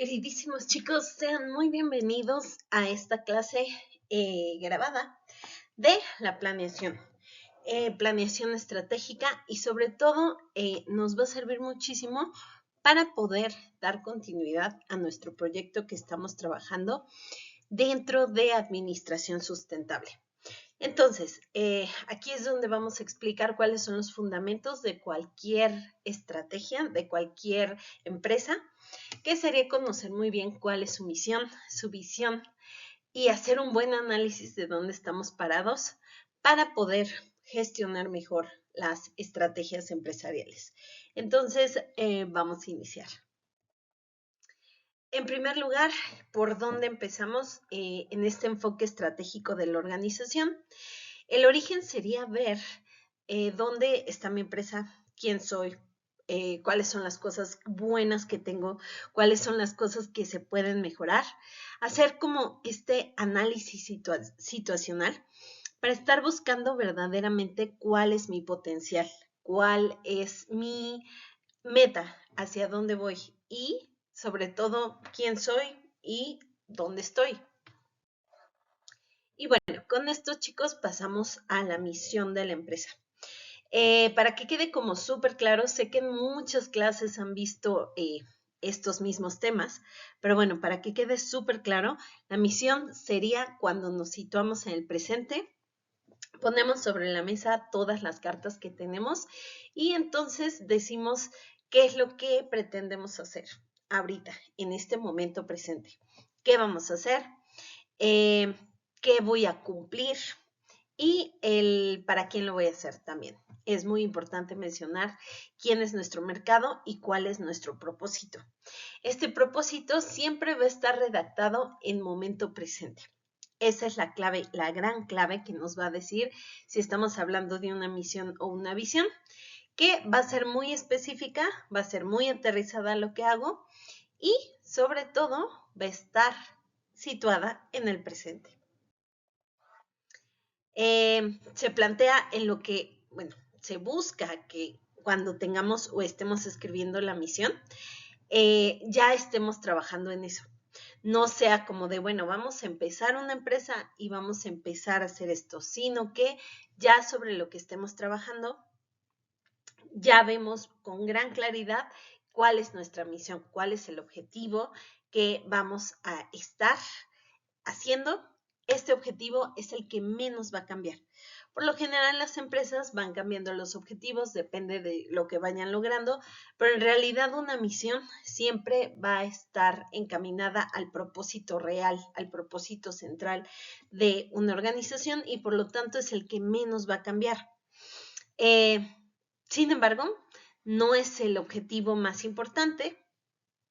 Queridísimos chicos, sean muy bienvenidos a esta clase grabada de la planeación estratégica y sobre todo nos va a servir muchísimo para poder dar continuidad a nuestro proyecto que estamos trabajando dentro de administración sustentable. Entonces, aquí es donde vamos a explicar cuáles son los fundamentos de cualquier estrategia, de cualquier empresa, que sería conocer muy bien cuál es su misión, su visión y hacer un buen análisis de dónde estamos parados para poder gestionar mejor las estrategias empresariales. Entonces, vamos a iniciar. En primer lugar, ¿por dónde empezamos en este enfoque estratégico de la organización? El origen sería ver dónde está mi empresa, quién soy, cuáles son las cosas buenas que tengo, cuáles son las cosas que se pueden mejorar, hacer como este análisis situacional para estar buscando verdaderamente cuál es mi potencial, cuál es mi meta, hacia dónde voy y sobre todo quién soy y dónde estoy. Y bueno, con esto chicos pasamos a la misión de la empresa. Para que quede como súper claro, sé que en muchas clases han visto estos mismos temas, pero bueno, para que quede súper claro, la misión sería cuando nos situamos en el presente, ponemos sobre la mesa todas las cartas que tenemos y entonces decimos qué es lo que pretendemos hacer ahorita, en este momento presente. ¿Qué vamos a hacer? ¿Qué voy a cumplir? Y el para quién lo voy a hacer también. Es muy importante mencionar quién es nuestro mercado y cuál es nuestro propósito. Este propósito siempre va a estar redactado en momento presente. Esa es la clave, la gran clave que nos va a decir si estamos hablando de una misión o una visión, que va a ser muy específica, va a ser muy aterrizada a lo que hago y sobre todo va a estar situada en el presente. Se plantea en lo que, bueno, se busca que cuando tengamos o estemos escribiendo la misión, ya estemos trabajando en eso. No sea como de, bueno, vamos a empezar una empresa y vamos a empezar a hacer esto, sino que ya sobre lo que estemos trabajando, ya vemos con gran claridad cuál es nuestra misión, cuál es el objetivo que vamos a estar haciendo. Este objetivo es el que menos va a cambiar. Por lo general las empresas van cambiando los objetivos, depende de lo que vayan logrando, pero en realidad una misión siempre va a estar encaminada al propósito real, al propósito central de una organización y por lo tanto es el que menos va a cambiar. Sin embargo, no es el objetivo más importante,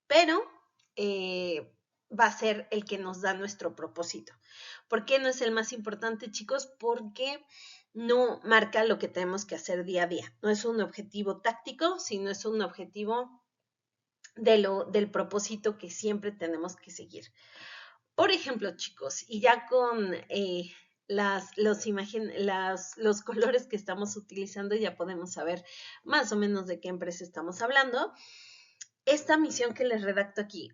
pero va a ser el que nos da nuestro propósito. ¿Por qué no es el más importante, chicos? Porque no marca lo que tenemos que hacer día a día. No es un objetivo táctico, sino es un objetivo del propósito que siempre tenemos que seguir. Por ejemplo, chicos, y ya con los colores que estamos utilizando, ya podemos saber más o menos de qué empresa estamos hablando. Esta misión que les redacto aquí,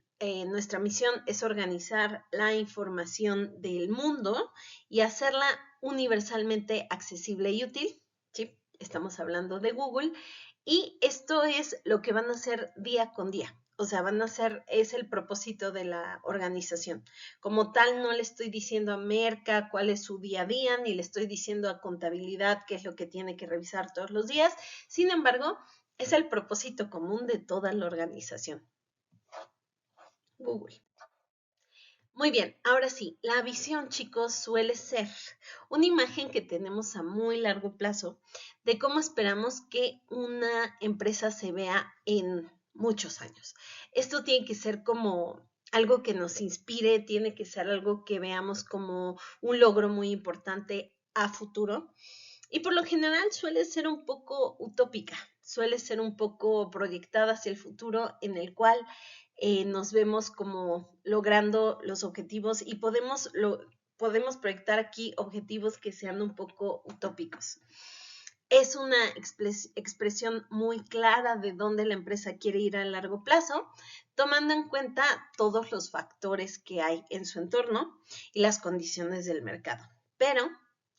nuestra misión es organizar la información del mundo y hacerla universalmente accesible y útil. ¿Sí? Estamos hablando de Google y esto es lo que van a hacer día con día. O sea, es el propósito de la organización. Como tal, no le estoy diciendo a Merca cuál es su día a día, ni le estoy diciendo a contabilidad qué es lo que tiene que revisar todos los días. Sin embargo, es el propósito común de toda la organización. Google. Muy bien, ahora sí, la visión, chicos, suele ser una imagen que tenemos a muy largo plazo de cómo esperamos que una empresa se vea en muchos años. Esto tiene que ser como algo que nos inspire, tiene que ser algo que veamos como un logro muy importante a futuro. Y por lo general suele ser un poco utópica, suele ser un poco proyectada hacia el futuro en el cual nos vemos como logrando los objetivos y podemos proyectar aquí objetivos que sean un poco utópicos. Es una expresión muy clara de dónde la empresa quiere ir a largo plazo, tomando en cuenta todos los factores que hay en su entorno y las condiciones del mercado. Pero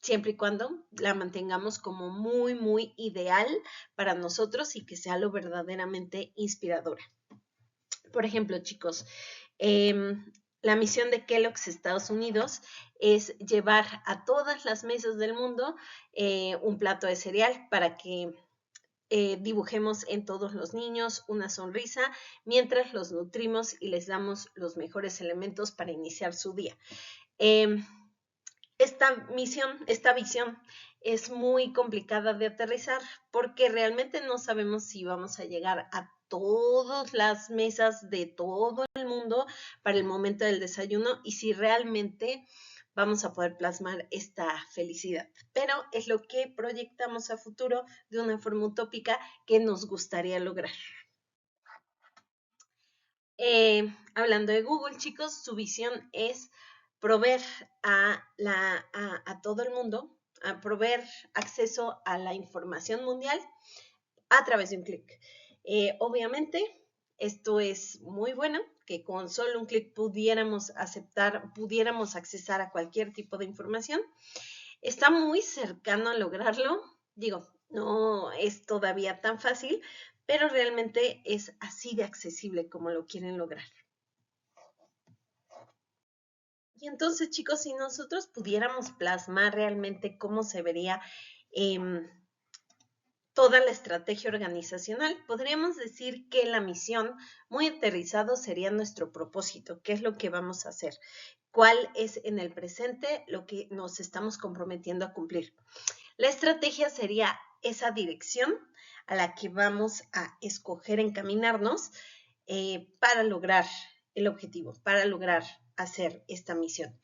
siempre y cuando la mantengamos como muy, muy ideal para nosotros y que sea lo verdaderamente inspiradora. Por ejemplo, chicos, la misión de Kellogg's Estados Unidos es llevar a todas las mesas del mundo un plato de cereal para que dibujemos en todos los niños una sonrisa mientras los nutrimos y les damos los mejores elementos para iniciar su día. Esta visión es muy complicada de aterrizar porque realmente no sabemos si vamos a llegar a todas las mesas de todo el mundo para el momento del desayuno y si realmente vamos a poder plasmar esta felicidad. Pero es lo que proyectamos a futuro de una forma utópica que nos gustaría lograr. Hablando de Google, chicos, su visión es proveer a todo el mundo, a proveer acceso a la información mundial a través de un clic. Obviamente, esto es muy bueno, que con solo un clic pudiéramos accesar a cualquier tipo de información. Está muy cercano a lograrlo. Digo, no es todavía tan fácil, pero realmente es así de accesible como lo quieren lograr. Y entonces, chicos, si nosotros pudiéramos plasmar realmente cómo se vería toda la estrategia organizacional, podríamos decir que la misión, muy aterrizado, sería nuestro propósito, qué es lo que vamos a hacer, cuál es en el presente lo que nos estamos comprometiendo a cumplir. La estrategia sería esa dirección a la que vamos a escoger encaminarnos para lograr el objetivo, para lograr hacer esta misión.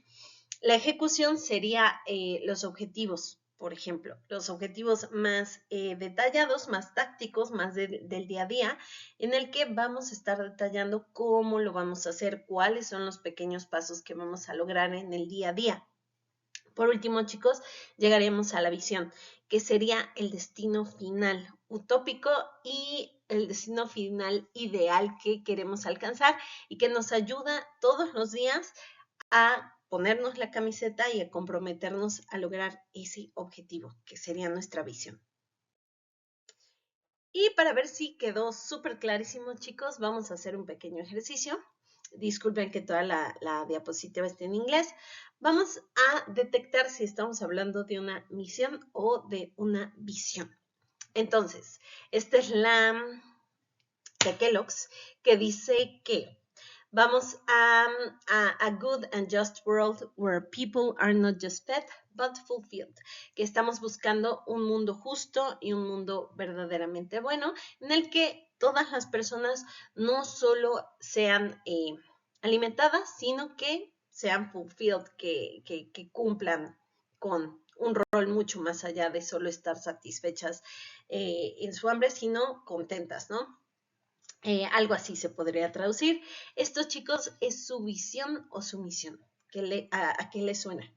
La ejecución sería los objetivos, por ejemplo, los objetivos más detallados, más tácticos, más del día a día, en el que vamos a estar detallando cómo lo vamos a hacer, cuáles son los pequeños pasos que vamos a lograr en el día a día. Por último, chicos, llegaríamos a la visión, que sería el destino final utópico y el destino final ideal que queremos alcanzar y que nos ayuda todos los días a ponernos la camiseta y a comprometernos a lograr ese objetivo, que sería nuestra visión. Y para ver si quedó súper clarísimo, chicos, vamos a hacer un pequeño ejercicio. Disculpen que toda la diapositiva esté en inglés. Vamos a detectar si estamos hablando de una misión o de una visión. Entonces, esta es la de Kellogg's, que dice que vamos a good and just world where people are not just fed, but fulfilled. Que estamos buscando un mundo justo y un mundo verdaderamente bueno, en el que todas las personas no solo sean alimentadas, sino que sean fulfilled, que cumplan con un rol mucho más allá de solo estar satisfechas en su hambre, sino contentas, ¿no? Algo así se podría traducir. Esto, chicos, es su visión o su misión. ¿A qué le suena?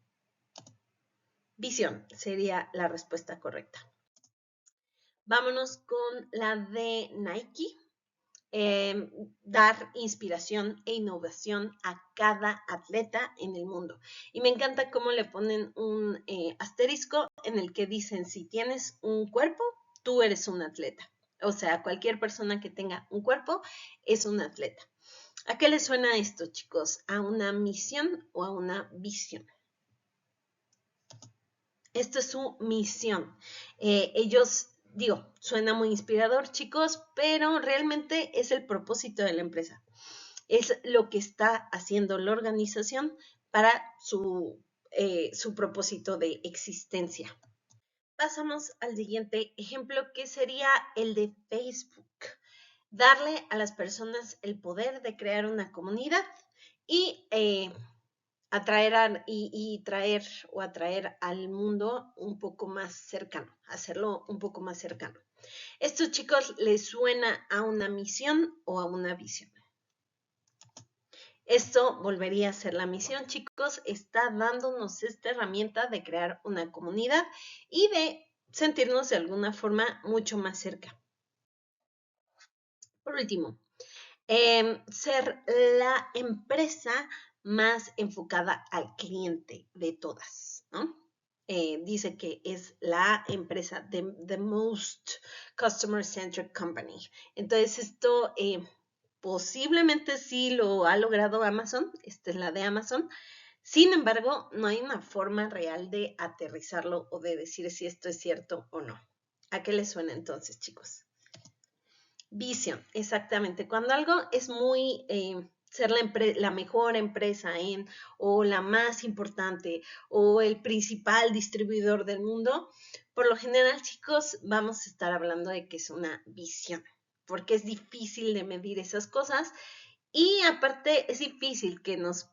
Visión sería la respuesta correcta. Vámonos con la de Nike. Dar inspiración e innovación a cada atleta en el mundo. Y me encanta cómo le ponen un asterisco en el que dicen, si tienes un cuerpo, tú eres un atleta. O sea, cualquier persona que tenga un cuerpo es un atleta. ¿A qué les suena esto, chicos? ¿A una misión o a una visión? Esto es su misión. Ellos, digo, suena muy inspirador, chicos, pero realmente es el propósito de la empresa. Es lo que está haciendo la organización para su propósito de existencia. Pasamos al siguiente ejemplo, que sería el de Facebook. Darle a las personas el poder de crear una comunidad y atraer al mundo un poco más cercano, hacerlo un poco más cercano. ¿Esto, chicos, les suena a una misión o a una visión? Esto volvería a ser la misión, chicos. Está dándonos esta herramienta de crear una comunidad y de sentirnos de alguna forma mucho más cerca. Por último, ser la empresa más enfocada al cliente de todas, ¿no? Dice que es la empresa the most customer-centric company. Entonces, esto posiblemente sí lo ha logrado Amazon, esta es la de Amazon. Sin embargo, no hay una forma real de aterrizarlo o de decir si esto es cierto o no. ¿A qué les suena entonces, chicos? Visión, exactamente. Cuando algo es muy ser la mejor empresa o la más importante o el principal distribuidor del mundo, por lo general, chicos, vamos a estar hablando de que es una visión, porque es difícil de medir esas cosas y aparte es difícil que nos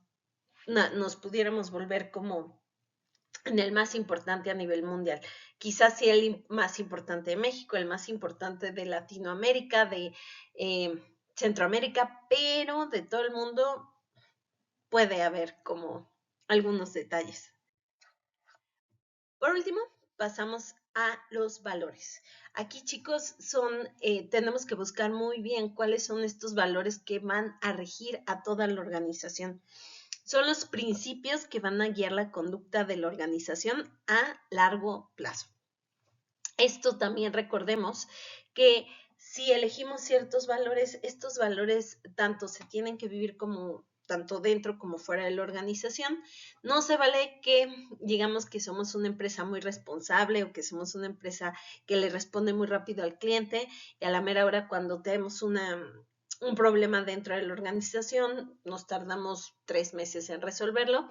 pudiéramos volver como en el más importante a nivel mundial. Quizás sí el más importante de México, el más importante de Latinoamérica, de Centroamérica, pero de todo el mundo puede haber como algunos detalles. Por último, pasamos a los valores. Aquí, chicos, tenemos que buscar muy bien cuáles son estos valores que van a regir a toda la organización. Son los principios que van a guiar la conducta de la organización a largo plazo. Esto también recordemos que si elegimos ciertos valores, estos valores tanto se tienen que vivir como tanto dentro como fuera de la organización. No se vale que digamos que somos una empresa muy responsable o que somos una empresa que le responde muy rápido al cliente y a la mera hora cuando tenemos un problema dentro de la organización, nos tardamos 3 meses en resolverlo.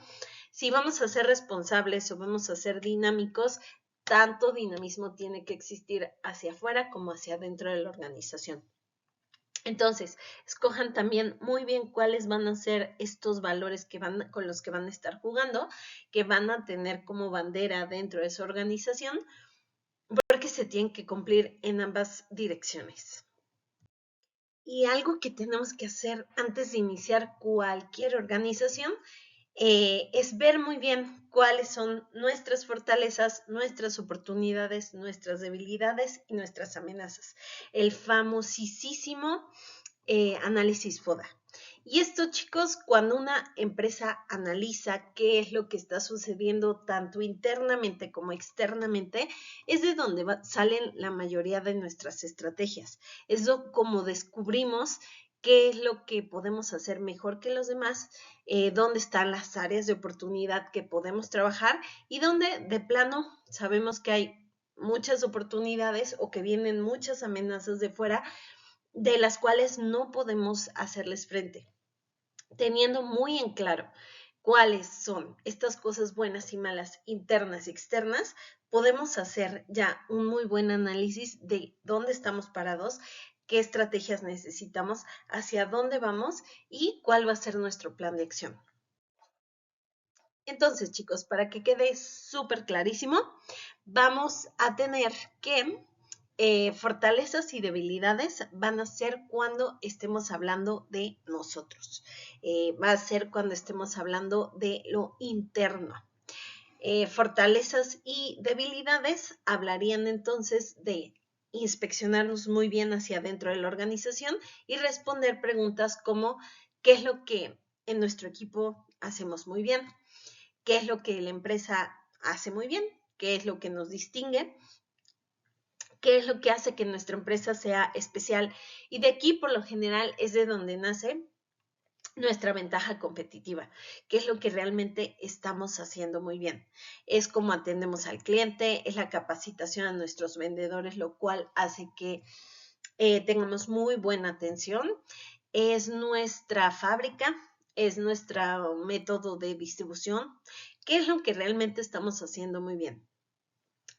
Si vamos a ser responsables o vamos a ser dinámicos, tanto dinamismo tiene que existir hacia afuera como hacia adentro de la organización. Entonces, escojan también muy bien cuáles van a ser estos valores con los que van a estar jugando, que van a tener como bandera dentro de su organización, porque se tienen que cumplir en ambas direcciones. Y algo que tenemos que hacer antes de iniciar cualquier organización es ver muy bien cuáles son nuestras fortalezas, nuestras oportunidades, nuestras debilidades y nuestras amenazas. El famosísimo análisis FODA. Y esto, chicos, cuando una empresa analiza qué es lo que está sucediendo tanto internamente como externamente, es de donde salen la mayoría de nuestras estrategias. Es como descubrimos qué es lo que podemos hacer mejor que los demás, dónde están las áreas de oportunidad que podemos trabajar y dónde de plano sabemos que hay muchas oportunidades o que vienen muchas amenazas de fuera de las cuales no podemos hacerles frente. Teniendo muy en claro cuáles son estas cosas buenas y malas internas y externas, podemos hacer ya un muy buen análisis de dónde estamos parados, qué estrategias necesitamos, hacia dónde vamos y cuál va a ser nuestro plan de acción. Entonces, chicos, para que quede súper clarísimo, vamos a tener que fortalezas y debilidades van a ser cuando estemos hablando de nosotros. Va a ser cuando estemos hablando de lo interno. Fortalezas y debilidades hablarían entonces de inspeccionarnos muy bien hacia adentro de la organización y responder preguntas como ¿qué es lo que en nuestro equipo hacemos muy bien? ¿Qué es lo que la empresa hace muy bien? ¿Qué es lo que nos distingue? ¿Qué es lo que hace que nuestra empresa sea especial? Y de aquí, por lo general, es de donde nace nuestra ventaja competitiva, qué es lo que realmente estamos haciendo muy bien. Es cómo atendemos al cliente, es la capacitación a nuestros vendedores, lo cual hace que tengamos muy buena atención. Es nuestra fábrica, es nuestro método de distribución, qué es lo que realmente estamos haciendo muy bien.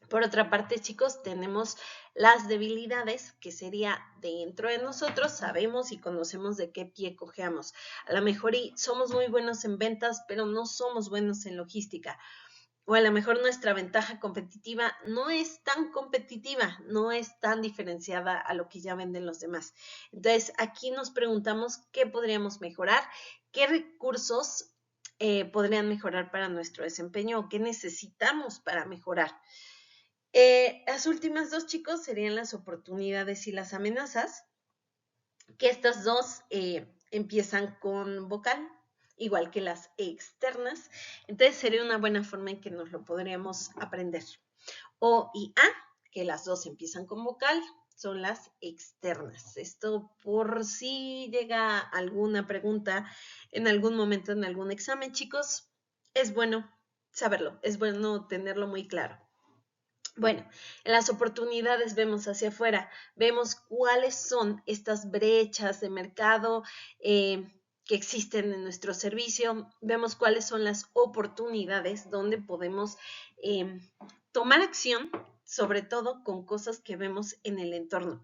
Por otra parte, chicos, tenemos las debilidades, que sería dentro de nosotros, sabemos y conocemos de qué pie cojeamos. A lo mejor somos muy buenos en ventas, pero no somos buenos en logística. O a lo mejor nuestra ventaja competitiva no es tan competitiva, no es tan diferenciada a lo que ya venden los demás. Entonces, aquí nos preguntamos qué podríamos mejorar, qué recursos podrían mejorar para nuestro desempeño o qué necesitamos para mejorar. Las últimas dos, chicos, serían las oportunidades y las amenazas, que estas dos empiezan con vocal, igual que las externas. Entonces sería una buena forma en que nos lo podríamos aprender. O y A, que las dos empiezan con vocal, son las externas. Esto por si llega alguna pregunta en algún momento en algún examen, chicos, es bueno saberlo, es bueno tenerlo muy claro. Bueno, en las oportunidades vemos hacia afuera, vemos cuáles son estas brechas de mercado que existen en nuestro servicio, vemos cuáles son las oportunidades donde podemos tomar acción, sobre todo con cosas que vemos en el entorno.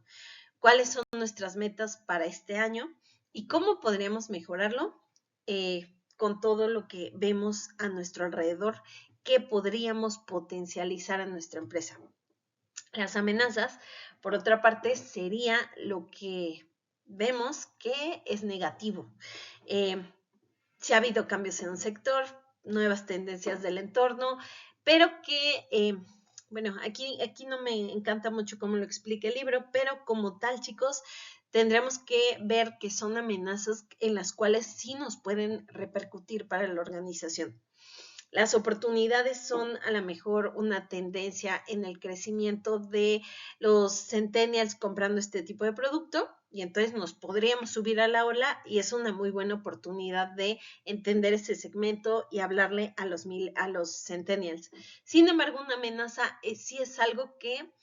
¿Cuáles son nuestras metas para este año y cómo podríamos mejorarlo con todo lo que vemos a nuestro alrededor que podríamos potencializar a nuestra empresa? Las amenazas, por otra parte, sería lo que vemos que es negativo. Si ha habido cambios en un sector, nuevas tendencias del entorno, pero que, bueno, aquí no me encanta mucho cómo lo explica el libro, pero como tal, chicos, tendremos que ver que son amenazas en las cuales sí nos pueden repercutir para la organización. Las oportunidades son a lo mejor una tendencia en el crecimiento de los centennials comprando este tipo de producto y entonces nos podríamos subir a la ola y es una muy buena oportunidad de entender ese segmento y hablarle a los centennials. Sin embargo, una amenaza sí es algo que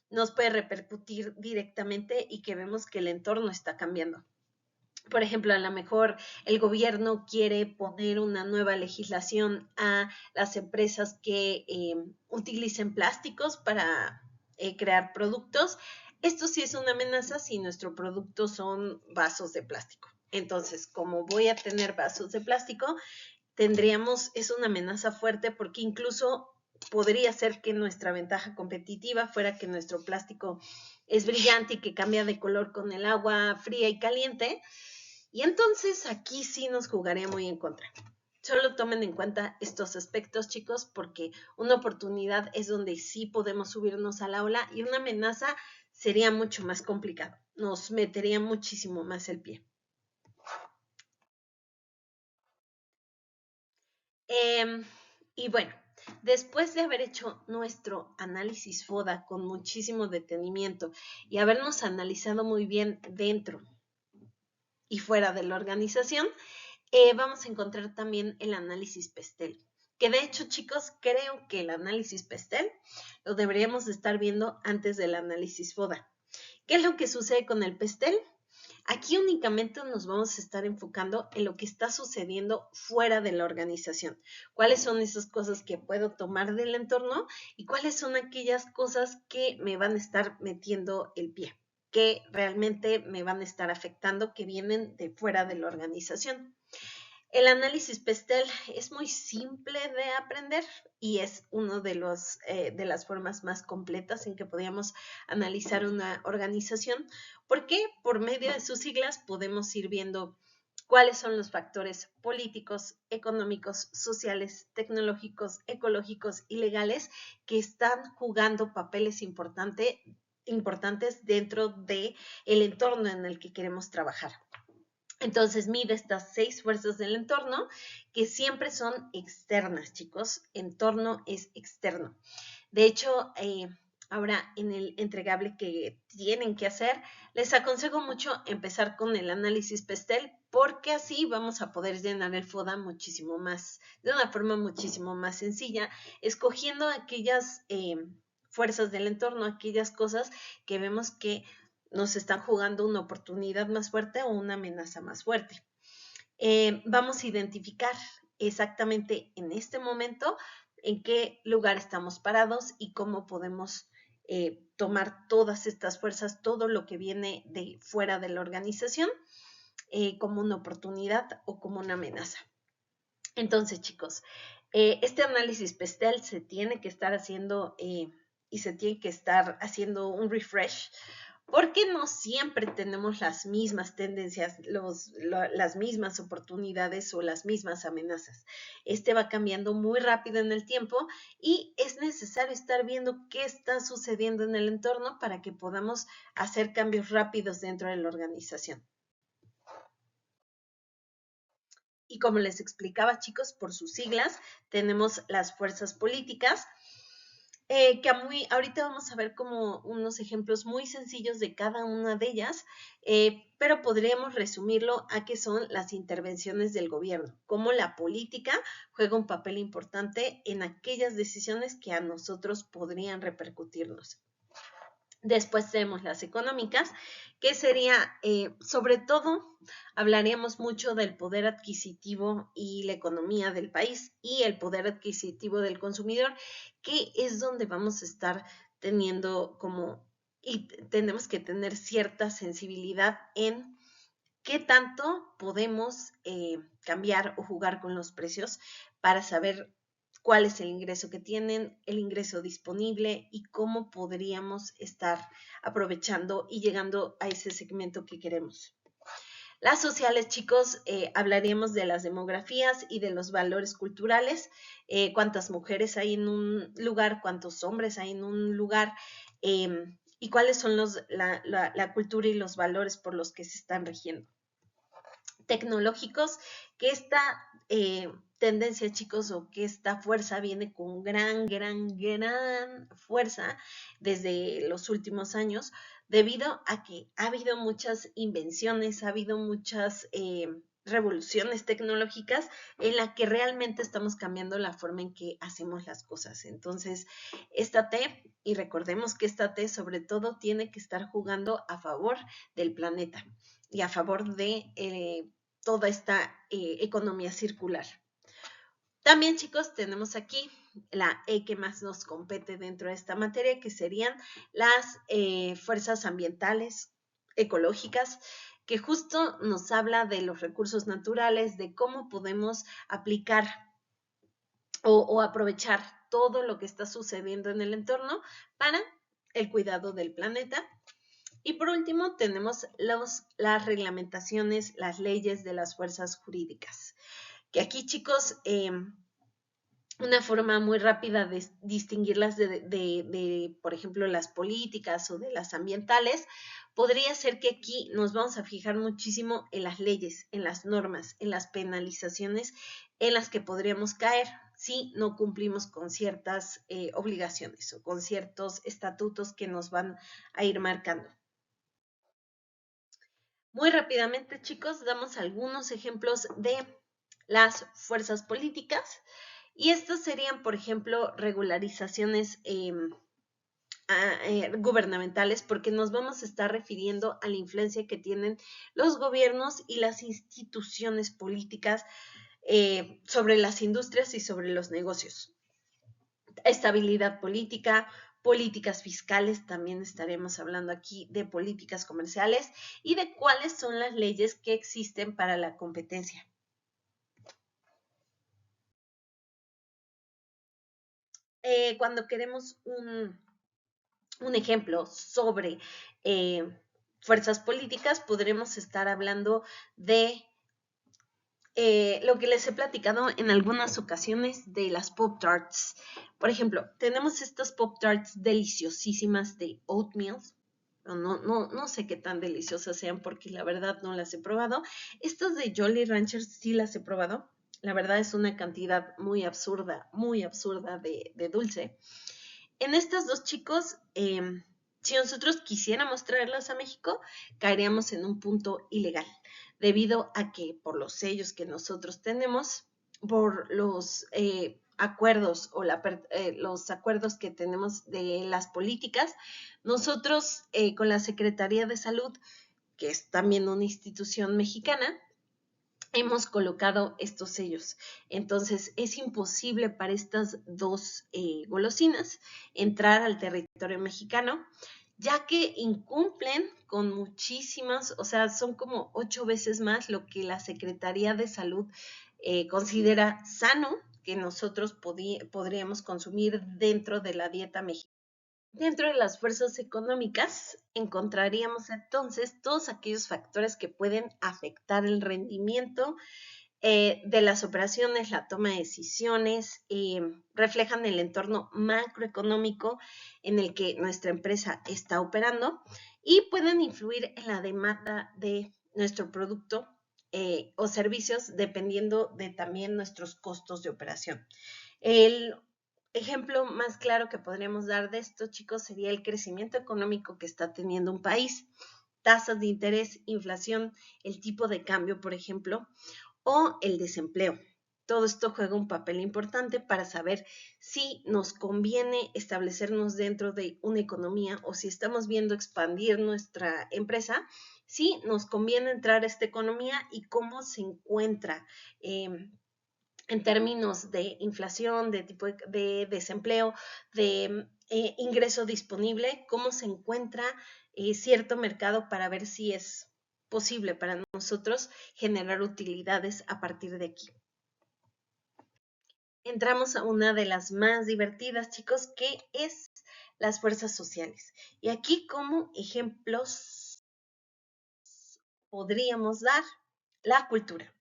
nos puede repercutir directamente y que vemos que el entorno está cambiando. Por ejemplo, a lo mejor el gobierno quiere poner una nueva legislación a las empresas que utilicen plásticos para crear productos. Esto sí es una amenaza si nuestro producto son vasos de plástico. Entonces, como voy a tener vasos de plástico, es una amenaza fuerte porque incluso podría ser que nuestra ventaja competitiva fuera que nuestro plástico es brillante y que cambia de color con el agua fría y caliente. Y entonces aquí sí nos jugaría muy en contra. Solo tomen en cuenta estos aspectos, chicos, porque una oportunidad es donde sí podemos subirnos a la ola y una amenaza sería mucho más complicado. Nos metería muchísimo más el pie. Y bueno, después de haber hecho nuestro análisis FODA con muchísimo detenimiento y habernos analizado muy bien dentro y fuera de la organización, vamos a encontrar también el análisis PESTEL, que de hecho, chicos, creo que el análisis PESTEL lo deberíamos de estar viendo antes del análisis FODA. ¿Qué es lo que sucede con el PESTEL? Aquí únicamente nos vamos a estar enfocando en lo que está sucediendo fuera de la organización. ¿Cuáles son esas cosas que puedo tomar del entorno y cuáles son aquellas cosas que me van a estar metiendo el pie, que realmente me van a estar afectando, que vienen de fuera de la organización? El análisis PESTEL es muy simple de aprender y es una de las formas más completas en que podríamos analizar una organización, porque por medio de sus siglas podemos ir viendo cuáles son los factores políticos, económicos, sociales, tecnológicos, ecológicos y legales que están jugando papeles importantes dentro del entorno en el que queremos trabajar. Entonces mide estas 6 fuerzas del entorno que siempre son externas, chicos. Entorno es externo. De hecho, ahora en el entregable que tienen que hacer, les aconsejo mucho empezar con el análisis PESTEL porque así vamos a poder llenar el FODA muchísimo más, de una forma muchísimo más sencilla, escogiendo aquellas fuerzas del entorno, aquellas cosas que vemos que nos están jugando una oportunidad más fuerte o una amenaza más fuerte. Vamos a identificar exactamente en este momento en qué lugar estamos parados y cómo podemos tomar todas estas fuerzas, todo lo que viene de fuera de la organización, como una oportunidad o como una amenaza. Entonces, chicos, este análisis PESTEL se tiene que estar haciendo y se tiene que estar haciendo un refresh porque no siempre tenemos las mismas tendencias, las mismas oportunidades o las mismas amenazas. Este va cambiando muy rápido en el tiempo y es necesario estar viendo qué está sucediendo en el entorno para que podamos hacer cambios rápidos dentro de la organización. Y como les explicaba, chicos, por sus siglas, tenemos las fuerzas políticas, ahorita vamos a ver como unos ejemplos muy sencillos de cada una de ellas, pero podríamos resumirlo a que son las intervenciones del gobierno, cómo la política juega un papel importante en aquellas decisiones que a nosotros podrían repercutirnos. Después tenemos las económicas, que sería, sobre todo, hablaríamos mucho del poder adquisitivo y la economía del país y el poder adquisitivo del consumidor, que es donde vamos a estar teniendo y tenemos que tener cierta sensibilidad en qué tanto podemos cambiar o jugar con los precios para saber cuál es el ingreso que tienen, el ingreso disponible y cómo podríamos estar aprovechando y llegando a ese segmento que queremos. Las sociales, chicos, hablaríamos de las demografías y de los valores culturales, cuántas mujeres hay en un lugar, cuántos hombres hay en un lugar, y cuáles son la cultura y los valores por los que se están rigiendo. Tecnológicos, que esta tendencia, chicos, o que esta fuerza viene con gran fuerza desde los últimos años, debido a que ha habido muchas invenciones, ha habido muchas revoluciones tecnológicas en la que realmente estamos cambiando la forma en que hacemos las cosas. Entonces, esta T, y recordemos que esta T sobre todo tiene que estar jugando a favor del planeta y a favor de toda esta economía circular. También, chicos, tenemos aquí la E que más nos compete dentro de esta materia, que serían las fuerzas ambientales, ecológicas, que justo nos habla de los recursos naturales, de cómo podemos aplicar o aprovechar todo lo que está sucediendo en el entorno para el cuidado del planeta. Y por último, tenemos las reglamentaciones, las leyes de las fuerzas jurídicas. Que aquí, chicos, una forma muy rápida de distinguirlas de, por ejemplo, las políticas o de las ambientales, podría ser que aquí nos vamos a fijar muchísimo en las leyes, en las normas, en las penalizaciones en las que podríamos caer si no cumplimos con ciertas obligaciones o con ciertos estatutos que nos van a ir marcando. Muy rápidamente, chicos, damos algunos ejemplos de las fuerzas políticas y estos serían, por ejemplo, regularizaciones gubernamentales, porque nos vamos a estar refiriendo a la influencia que tienen los gobiernos y las instituciones políticas sobre las industrias y sobre los negocios. Estabilidad política, políticas fiscales, también estaremos hablando aquí de políticas comerciales y de cuáles son las leyes que existen para la competencia. Cuando queremos un ejemplo sobre fuerzas políticas, podremos estar hablando de lo que les he platicado en algunas ocasiones de las Pop Tarts. Por ejemplo, tenemos estas Pop Tarts deliciosísimas de oatmeal. No sé qué tan deliciosas sean porque la verdad no las he probado. Estas de Jolly Ranchers sí las he probado. La verdad es una cantidad muy absurda de dulce. En estas dos, chicos, si nosotros quisiéramos traerlas a México, caeríamos en un punto ilegal, debido a que por los sellos que nosotros tenemos, por los acuerdos o los acuerdos que tenemos de las políticas, nosotros con la Secretaría de Salud, que es también una institución mexicana, hemos colocado estos sellos. Entonces, es imposible para estas dos golosinas entrar al territorio mexicano, ya que incumplen con muchísimas, o sea, son como 8 veces más lo que la Secretaría de Salud considera sano que nosotros podríamos consumir dentro de la dieta mexicana. Dentro de las fuerzas económicas encontraríamos entonces todos aquellos factores que pueden afectar el rendimiento de las operaciones, la toma de decisiones, reflejan el entorno macroeconómico en el que nuestra empresa está operando y pueden influir en la demanda de nuestro producto o servicios dependiendo de también nuestros costos de operación. El ejemplo más claro que podríamos dar de esto, chicos, sería el crecimiento económico que está teniendo un país, tasas de interés, inflación, el tipo de cambio, por ejemplo, o el desempleo. Todo esto juega un papel importante para saber si nos conviene establecernos dentro de una economía o si estamos viendo expandir nuestra empresa, si nos conviene entrar a esta economía y cómo se encuentra en términos de inflación, de tipo de desempleo, de ingreso disponible, cómo se encuentra cierto mercado para ver si es posible para nosotros generar utilidades a partir de aquí. Entramos a una de las más divertidas, chicos, que es las fuerzas sociales. Y aquí como ejemplos podríamos dar la cultura.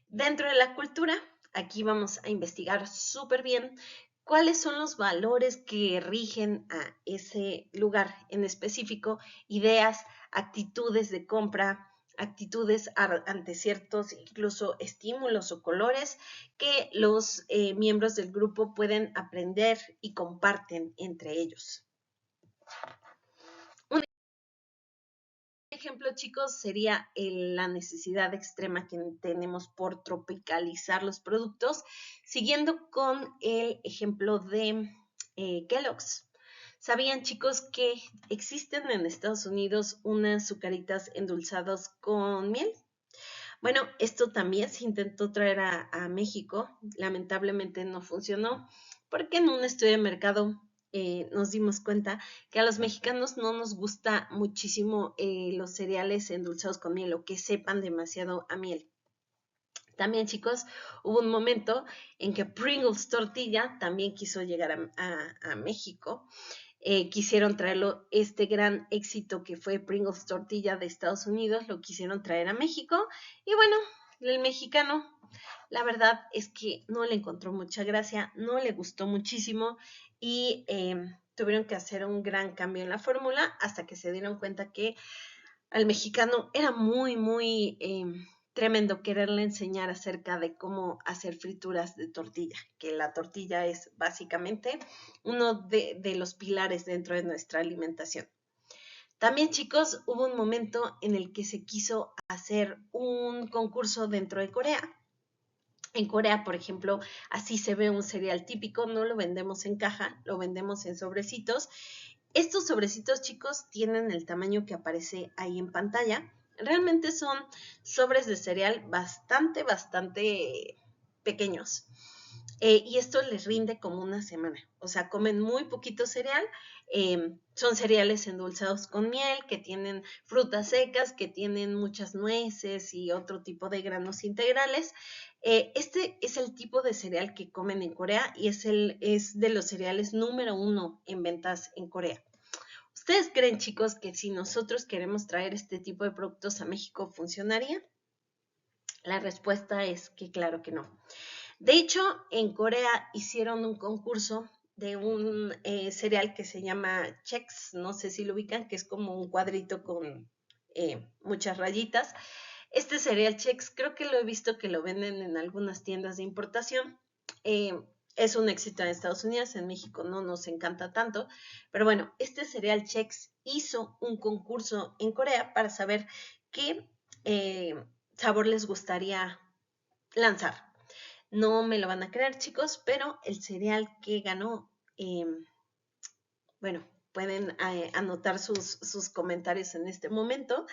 Dentro de la cultura, aquí vamos a investigar súper bien cuáles son los valores que rigen a ese lugar en específico, ideas, actitudes de compra, actitudes ante ciertos incluso estímulos o colores que los miembros del grupo pueden aprender y comparten entre ellos. Ejemplo, chicos, sería la necesidad extrema que tenemos por tropicalizar los productos, siguiendo con el ejemplo de Kellogg's. ¿Sabían, chicos, que existen en Estados Unidos unas azucaritas endulzadas con miel? Bueno, esto también se intentó traer a México, lamentablemente no funcionó, porque en un estudio de mercado nos dimos cuenta que a los mexicanos no nos gusta muchísimo los cereales endulzados con miel o que sepan demasiado a miel. También, chicos, hubo un momento en que Pringles Tortilla también quiso llegar a México. Quisieron traerlo, este gran éxito que fue Pringles Tortilla de Estados Unidos, lo quisieron traer a México. Y bueno, el mexicano, la verdad es que no le encontró mucha gracia, no le gustó muchísimo y tuvieron que hacer un gran cambio en la fórmula hasta que se dieron cuenta que al mexicano era muy tremendo quererle enseñar acerca de cómo hacer frituras de tortilla, que la tortilla es básicamente uno de los pilares dentro de nuestra alimentación. También, chicos, hubo un momento en el que se quiso hacer un concurso dentro de Corea. En Corea, por ejemplo, así se ve un cereal típico, no lo vendemos en caja, lo vendemos en sobrecitos. Estos sobrecitos, chicos, tienen el tamaño que aparece ahí en pantalla. Realmente son sobres de cereal bastante pequeños. Y esto les rinde como una semana. O sea, comen muy poquito cereal. Son cereales endulzados con miel, que tienen frutas secas, que tienen muchas nueces y otro tipo de granos integrales. Este es el tipo de cereal que comen en Corea y es de los cereales número 1 en ventas en Corea. ¿Ustedes creen, chicos, que si nosotros queremos traer este tipo de productos a México, funcionaría? La respuesta es que claro que no. De hecho, en Corea hicieron un concurso de un cereal que se llama Chex, no sé si lo ubican, que es como un cuadrito con muchas rayitas. Este cereal Chex creo que lo he visto que lo venden en algunas tiendas de importación. Es un éxito en Estados Unidos, en México no nos encanta tanto, pero bueno, este cereal Chex hizo un concurso en Corea para saber qué sabor les gustaría lanzar. No me lo van a creer, chicos, pero el cereal que ganó, bueno, pueden anotar sus comentarios en este momento,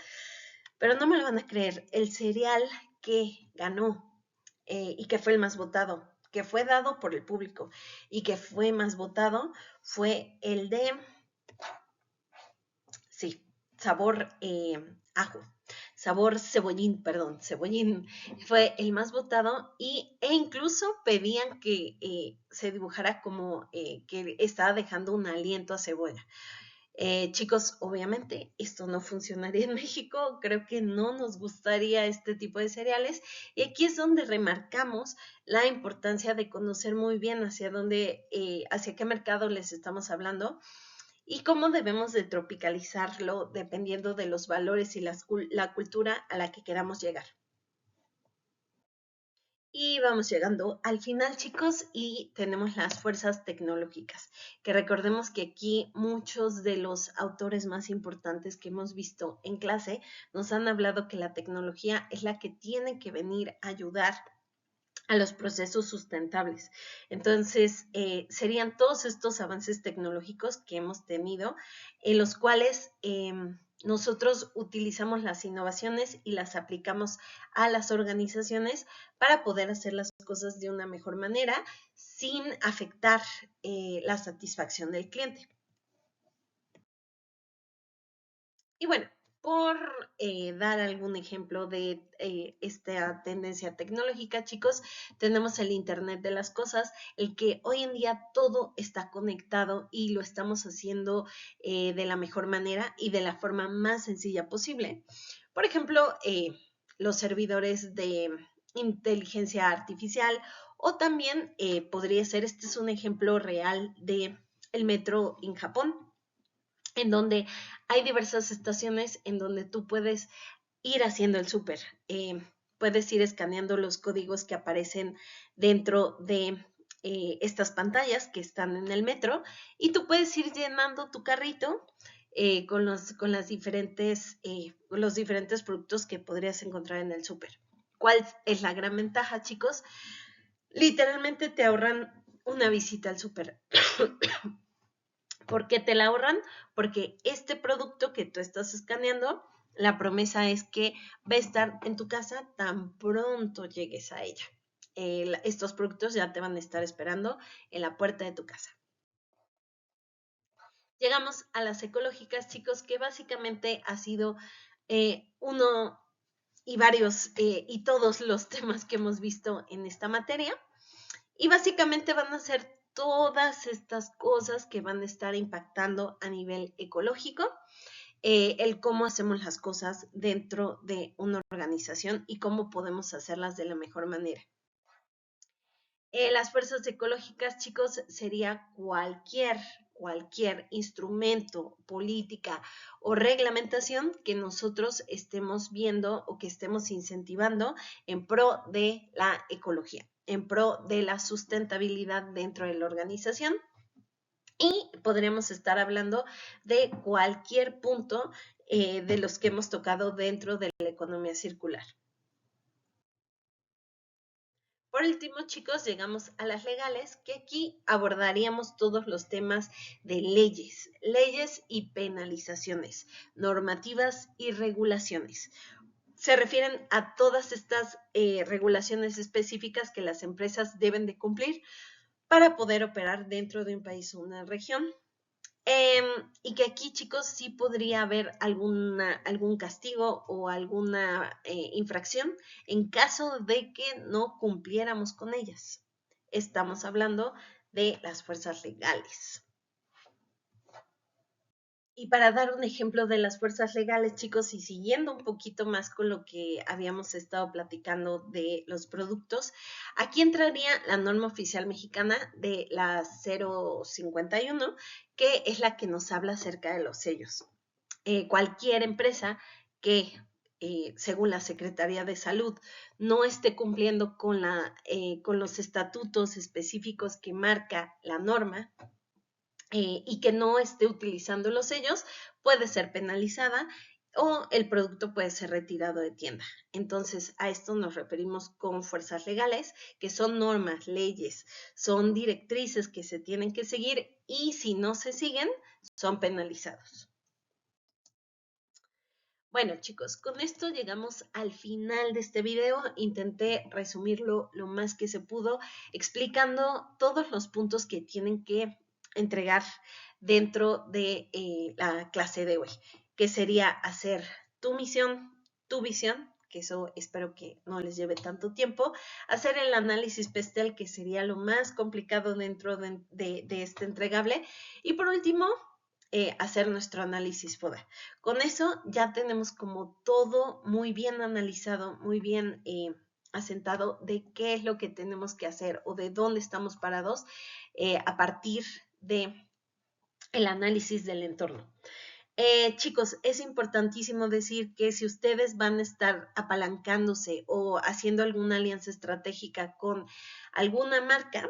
pero no me lo van a creer. El cereal que ganó y que fue el más votado, que fue dado por el público y que fue más votado, fue el de, sí, sabor ajo. sabor cebollín, perdón, cebollín, fue el más votado e incluso pedían que se dibujara como que estaba dejando un aliento a cebolla. Chicos, obviamente esto no funcionaría en México, creo que no nos gustaría este tipo de cereales y aquí es donde remarcamos la importancia de conocer muy bien hacia dónde, hacia qué mercado les estamos hablando y cómo debemos de tropicalizarlo dependiendo de los valores y la cultura a la que queramos llegar. Y vamos llegando al final, chicos, y tenemos las fuerzas tecnológicas, que recordemos que aquí muchos de los autores más importantes que hemos visto en clase nos han hablado que la tecnología es la que tiene que venir a ayudar a los procesos sustentables. Entonces, serían todos estos avances tecnológicos que hemos tenido, en los cuales nosotros utilizamos las innovaciones y las aplicamos a las organizaciones para poder hacer las cosas de una mejor manera sin afectar la satisfacción del cliente. Y bueno, por dar algún ejemplo de esta tendencia tecnológica, chicos, tenemos el Internet de las Cosas, el que hoy en día todo está conectado y lo estamos haciendo de la mejor manera y de la forma más sencilla posible. Por ejemplo, los servidores de inteligencia artificial o también podría ser, este es un ejemplo real de el metro en Japón, en donde hay diversas estaciones en donde tú puedes ir haciendo el súper. Puedes ir escaneando los códigos que aparecen dentro de estas pantallas que están en el metro y tú puedes ir llenando tu carrito con los diferentes productos que podrías encontrar en el súper. ¿Cuál es la gran ventaja, chicos? Literalmente te ahorran una visita al súper. ¿Por qué te la ahorran? Porque este producto que tú estás escaneando, la promesa es que va a estar en tu casa tan pronto llegues a ella. Estos productos ya te van a estar esperando en la puerta de tu casa. Llegamos a las ecológicas, chicos, que básicamente ha sido uno y varios y todos los temas que hemos visto en esta materia. Y básicamente van a ser todas estas cosas que van a estar impactando a nivel ecológico, el cómo hacemos las cosas dentro de una organización y cómo podemos hacerlas de la mejor manera. Las fuerzas ecológicas, chicos, sería cualquier instrumento, política o reglamentación que nosotros estemos viendo o que estemos incentivando en pro de la ecología, en pro de la sustentabilidad dentro de la organización. Y podríamos estar hablando de cualquier punto de los que hemos tocado dentro de la economía circular. Por último, chicos, llegamos a las legales, que aquí abordaríamos todos los temas de leyes y penalizaciones, normativas y regulaciones. Se refieren a todas estas regulaciones específicas que las empresas deben de cumplir para poder operar dentro de un país o una región. Y que aquí, chicos, sí podría haber algún castigo o alguna infracción en caso de que no cumpliéramos con ellas. Estamos hablando de las fuerzas legales. Y para dar un ejemplo de las fuerzas legales, chicos, y siguiendo un poquito más con lo que habíamos estado platicando de los productos, aquí entraría la norma oficial mexicana de la 051, que es la que nos habla acerca de los sellos. Cualquier empresa que según la Secretaría de Salud, no esté cumpliendo con los estatutos específicos que marca la norma, y que no esté utilizando los sellos, puede ser penalizada o el producto puede ser retirado de tienda. Entonces, a esto nos referimos con fuerzas legales, que son normas, leyes, son directrices que se tienen que seguir y si no se siguen, son penalizados. Bueno, chicos, con esto llegamos al final de este video. Intenté resumirlo lo más que se pudo, explicando todos los puntos que tienen que entregar dentro de la clase de hoy, que sería hacer tu misión, tu visión, que eso espero que no les lleve tanto tiempo, hacer el análisis PESTEL, que sería lo más complicado dentro de este entregable, y por último, hacer nuestro análisis FODA. Con eso ya tenemos como todo muy bien analizado, muy bien asentado de qué es lo que tenemos que hacer o de dónde estamos parados a partir de el análisis del entorno. Chicos, es importantísimo decir que si ustedes van a estar apalancándose o haciendo alguna alianza estratégica con alguna marca,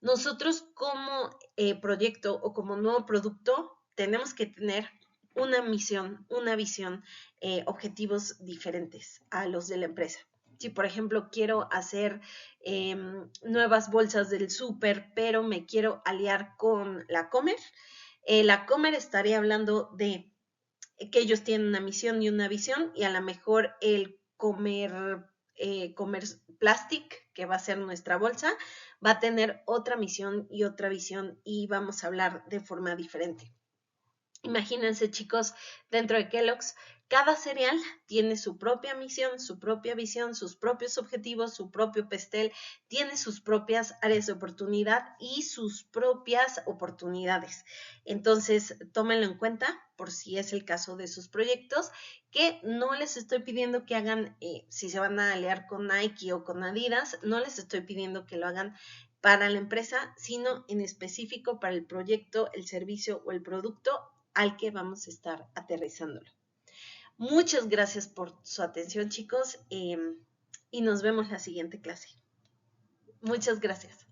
nosotros como proyecto o como nuevo producto tenemos que tener una misión, una visión, objetivos diferentes a los de la empresa. Si, por ejemplo, quiero hacer nuevas bolsas del súper, pero me quiero aliar con la Comer, la Comer estaría hablando de que ellos tienen una misión y una visión, y a lo mejor el comer plastic, que va a ser nuestra bolsa, va a tener otra misión y otra visión, y vamos a hablar de forma diferente. Imagínense, chicos, dentro de Kellogg's, cada cereal tiene su propia misión, su propia visión, sus propios objetivos, su propio pastel, tiene sus propias áreas de oportunidad y sus propias oportunidades. Entonces, tómenlo en cuenta por si es el caso de sus proyectos, que no les estoy pidiendo que hagan, si se van a aliar con Nike o con Adidas, no les estoy pidiendo que lo hagan para la empresa, sino en específico para el proyecto, el servicio o el producto al que vamos a estar aterrizándolo. Muchas gracias por su atención, chicos, y nos vemos la siguiente clase. Muchas gracias.